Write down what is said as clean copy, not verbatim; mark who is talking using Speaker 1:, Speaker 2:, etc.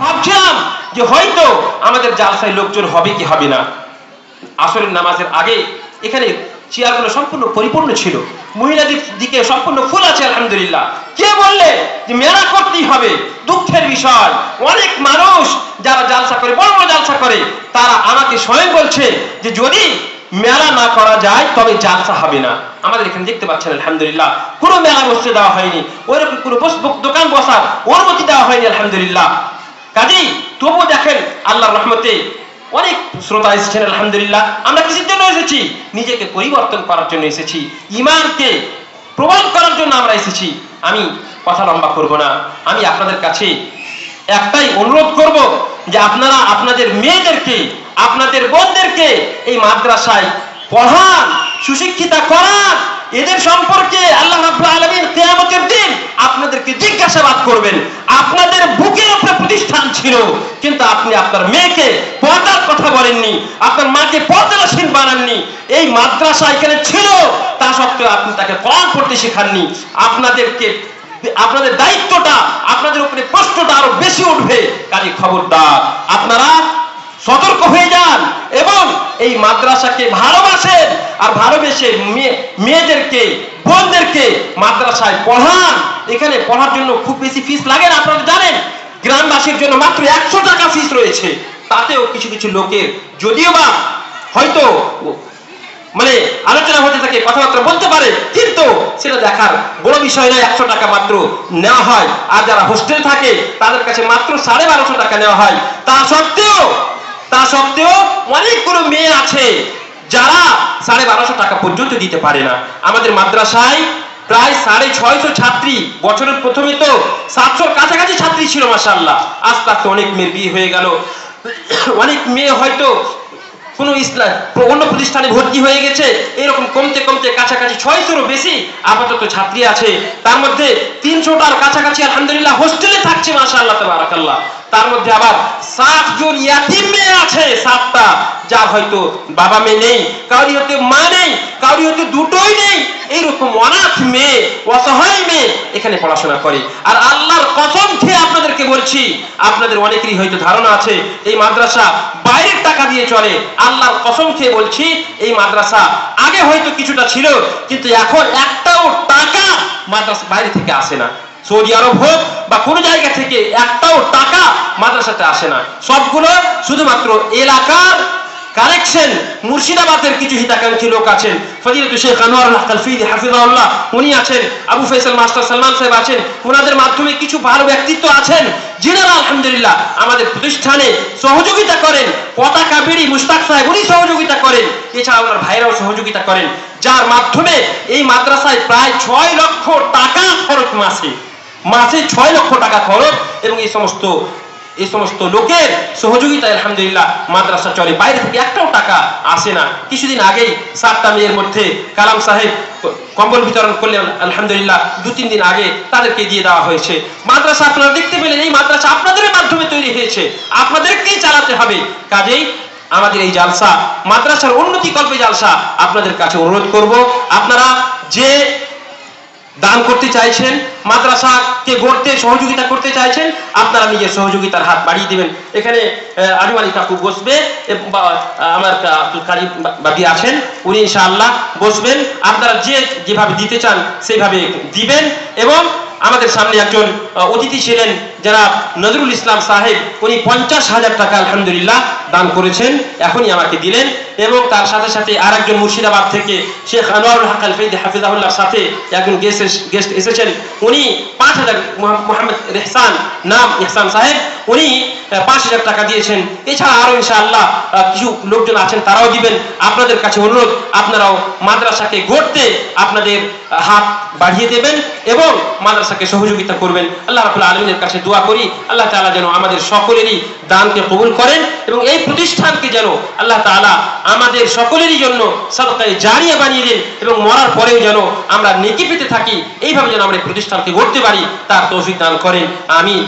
Speaker 1: ভাবছিলাম যে হয়তো আমাদের জালসায় লোকজন হবে কি হবে না। আসরের নামাজের আগে এখানে চেয়ারগুলো সম্পূর্ণ পরিপূর্ণ ছিল, মহিলাদের দিকে সম্পূর্ণ ফুল আছে আলহামদুলিল্লাহ। কে বললে যে মেলা করতেই হবে? দুঃখের বিষয়, অনেক মানুষ যারা জালসা করে, বড় বড় জালসা করে, তারা আমাকে স্বয়ং বলছে যে যদি মেলা না করা যায় তবে জালসা হবে না। আমাদের এখানে দেখতে পাচ্ছেন আলহামদুলিল্লাহ কোনো মেলা বসতে দেওয়া হয়নি, ওইরকম কোনো দোকান বসার অনুমতি দেওয়া হয়নি আলহামদুলিল্লাহ। কাজেই তবুও দেখেন আল্লাহর রহমতে অনেক শ্রোতা এসেছেন আলহামদুলিল্লাহ। আমরা কিসের জন্য এসেছি? নিজেকে পরিবর্তন করার জন্য এসেছি, ঈমানকে প্রমাণ করার জন্য আমরা এসেছি। আমি কথা লম্বা করব না, আমি আপনাদের কাছে একটাই অনুরোধ করব যে আপনারা আপনাদের মেয়েদেরকে, আপনাদের বোনদেরকে এই মাদ্রাসায় পড়ান, সুশিক্ষিতা করান। এদের সম্পর্কে আল্লাহ রাব্বুল আলামিন কিয়ামতের দিন আপনাদেরকে জিজ্ঞাসাবাদ করবেন। আপনাদের বুকের উপরে প্রতিষ্ঠান ছিল, কিন্তু আপনি আপনার মেয়েকে পর্দার কথা বলেননি, আপনার মাকে পর্দাশীল বানাননি। এই মাদ্রাসা এখানে ছিল, তা সত্ত্বেও আপনি তাকে কোরআন পড়তে শেখাননি। আপনাদের দায়িত্বটা, আপনাদের উপরে প্রশ্নটা আরো বেশি উঠবে। কাজে খবরদার আপনারা সতর্ক হয়ে যান এবং এই মাদ্রাসাকে ভালোবাসেন, আর ভালোবেসে মেয়েদেরকে, বোনদেরকে মাদ্রাসায় পড়ান। এখানে পড়ার জন্য খুব বেশি ফিস লাগে না, আপনারা জানেন। গ্রামবাসীর জন্য মাত্র 100 টাকা ফিস রয়েছে। তাতেও কিছু কিছু লোকের যদিও বা হয়তো মানে আলোচনা হতে থাকে, কথাবার্তা বলতে পারে, কিন্তু সেটা দেখার বড় বিষয় নয়। 100 টাকা মাত্র নেওয়া হয়, আর যারা হোস্টেলে থাকে তাদের কাছে মাত্র 1250 টাকা নেওয়া হয়। তা সত্ত্বেও অনেকগুলো মেয়ে আছে যারা 1250 টাকা পর্যন্ত দিতে পারে না। আমাদের মাদ্রাসায় প্রায় 650 ছাত্রী, বছরের প্রথমে তো 700-র কাছাকাছি ছাত্রী ছিল মাশাআল্লাহ। আস্তে আস্তে অনেক মেয়ের বিয়ে হয়ে গেল, অনেক মেয়ে হয়তো কোনো অন্য প্রতিষ্ঠানে ভর্তি হয়ে গেছে। এরকম কমতে কমতে কাছাকাছি 600-রও বেশি আপাতত ছাত্রী আছে। তার মধ্যে 300টার কাছাকাছি আলহামদুলিল্লাহ হোস্টেলে থাকছে মাশাআল্লাহ তাবারাকাল্লাহ। তার মধ্যে আবার 60 জন ইয়াতিম মেয়ে আছে, 7টা, যার হয়তো বাবা মেয়ে নেই, কাউরি হয়তো মা নেই, কাউরি হয়তো দুটোই নেই। এইরকম অনাথ মেয়ে, অসহায় মেয়ে এখানে পড়াশোনা করে। আর আল্লাহর কসম খেয়ে আপনাদেরকে বলছি, আপনাদের অনেকেরই হয়তো ধারণা আছে এই মাদ্রাসা বাইরের টাকা দিয়ে চলে। আল্লাহর কসম খেয়ে বলছি, এই মাদ্রাসা আগে হয়তো কিছুটা ছিল, কিন্তু এখন একটাও টাকা মাদ্রাসা বাইরে থেকে আসে না। সৌদি আরব হোক বা কোনো জায়গা থেকে একটাও টাকা মাদ্রাসাতে আসে না। সবগুলো শুধুমাত্র এলাকার কালেকশন। মুর্শিদাবাদের কিছু হিতাকাঙ্ক্ষী লোক আছেন, ফজিলাতুল শেখ আনোয়ারুল হক আল-ফিদি হাফিজাহুল্লাহ উনি আছেন, আবু ফয়সাল মাস্টার সালমান সাহেব আছেন, ওনাদের মাধ্যমে কিছু ভালো ব্যক্তিত্ব আছেন যিনারা আলহামদুলিল্লাহ আমাদের প্রতিষ্ঠানে সহযোগিতা করেন। পতাকা বিড়ি মুশতাক সাহেব উনি সহযোগিতা করেন, এছাড়া ওনার ভাইরাও সহযোগিতা করেন, যার মাধ্যমে এই মাদ্রাসায় প্রায় 6 লক্ষ টাকা খরচ, মাসে 6 লক্ষ টাকা খরচ। এবং এই সমস্ত লোকের সহযোগিতায় আলহামদুলিল্লাহ মাদ্রাসা চলে, বাইরে থেকে একটাও টাকা আসে না। কিছুদিন আগেই 7টা মেয়ের মধ্যে কালাম সাহেব কম্বল বিতরণ করলেন আলহামদুলিল্লাহ, 2-3 দিন আগে তাদেরকে দিয়ে দেওয়া হয়েছে। মাদ্রাসা আপনারা দেখতে পেলেন, এই মাদ্রাসা আপনাদের মাধ্যমে তৈরি হয়েছে, আপনাদেরকেই চালাতে হবে। কাজেই আমাদের এই জালসা মাদ্রাসার উন্নতি কল্পে জালসা। আপনাদের কাছে অনুরোধ করব, আপনারা যে দান করতে চাইছেন, মাদ্রাসাকে গড়তে সহযোগিতা করতে চাইছেন, আপনারা নিজের সহযোগিতার হাত বাড়িয়ে দিবেন। এখানে আজম আলী কাকু বসবে, আমার আব্দুল কারিম বাবি আছেন, উনি ইনশাআল্লাহ বসবেন। আপনারা যেভাবে দিতে চান সেইভাবে দিবেন। এবং আমাদের সামনে একজন অতিথি ছিলেন যারা নজরুল ইসলাম সাহেব, উনি 50,000 টাকা আলহামদুলিল্লাহ দান করেছেন, এখনই আমাকে দিলেন। এবং তার সাথে সাথে আর একজন মুর্শিদাবাদ থেকে শেখ আনোয়ারুল হক আল-ফিদি হাফিজাহুল্লাহর সাথে একজন গেস্ট এসেছেন, উনি 5,000, মোহাম্মদ ইহসান সাহেব, উনি 5,000 টাকা দিয়েছেন। এছাড়া আরো ইনশাআল্লাহ কিছু লোকজন আছেন, তারাও দিবেন। আপনাদের কাছে অনুরোধ, আপনারাও মাদ্রাসাকে গড়তে আপনাদের হাত বাড়িয়ে দেবেন এবং মাদ্রাসাকে সহযোগিতা করবেন। আল্লাহ রাব্বুল আলামিনের কাছে দোয়া করি, আল্লাহ তাআলা যেন আমাদের সকলেরই দানকে কবুল করেন এবং এই প্রতিষ্ঠানকে যেন আল্লাহ তাআলা আমাদের সকলেরই জন্য সাদকায়ে জারিয়া বানিয়ে দেন এবং মরার পরেও যেন আমরা নেকি পেতে থাকি। এইভাবে যেন আমরা এই প্রতিষ্ঠানকে গড়তে পারি, তার তৌফিক দান করেন, আমিন।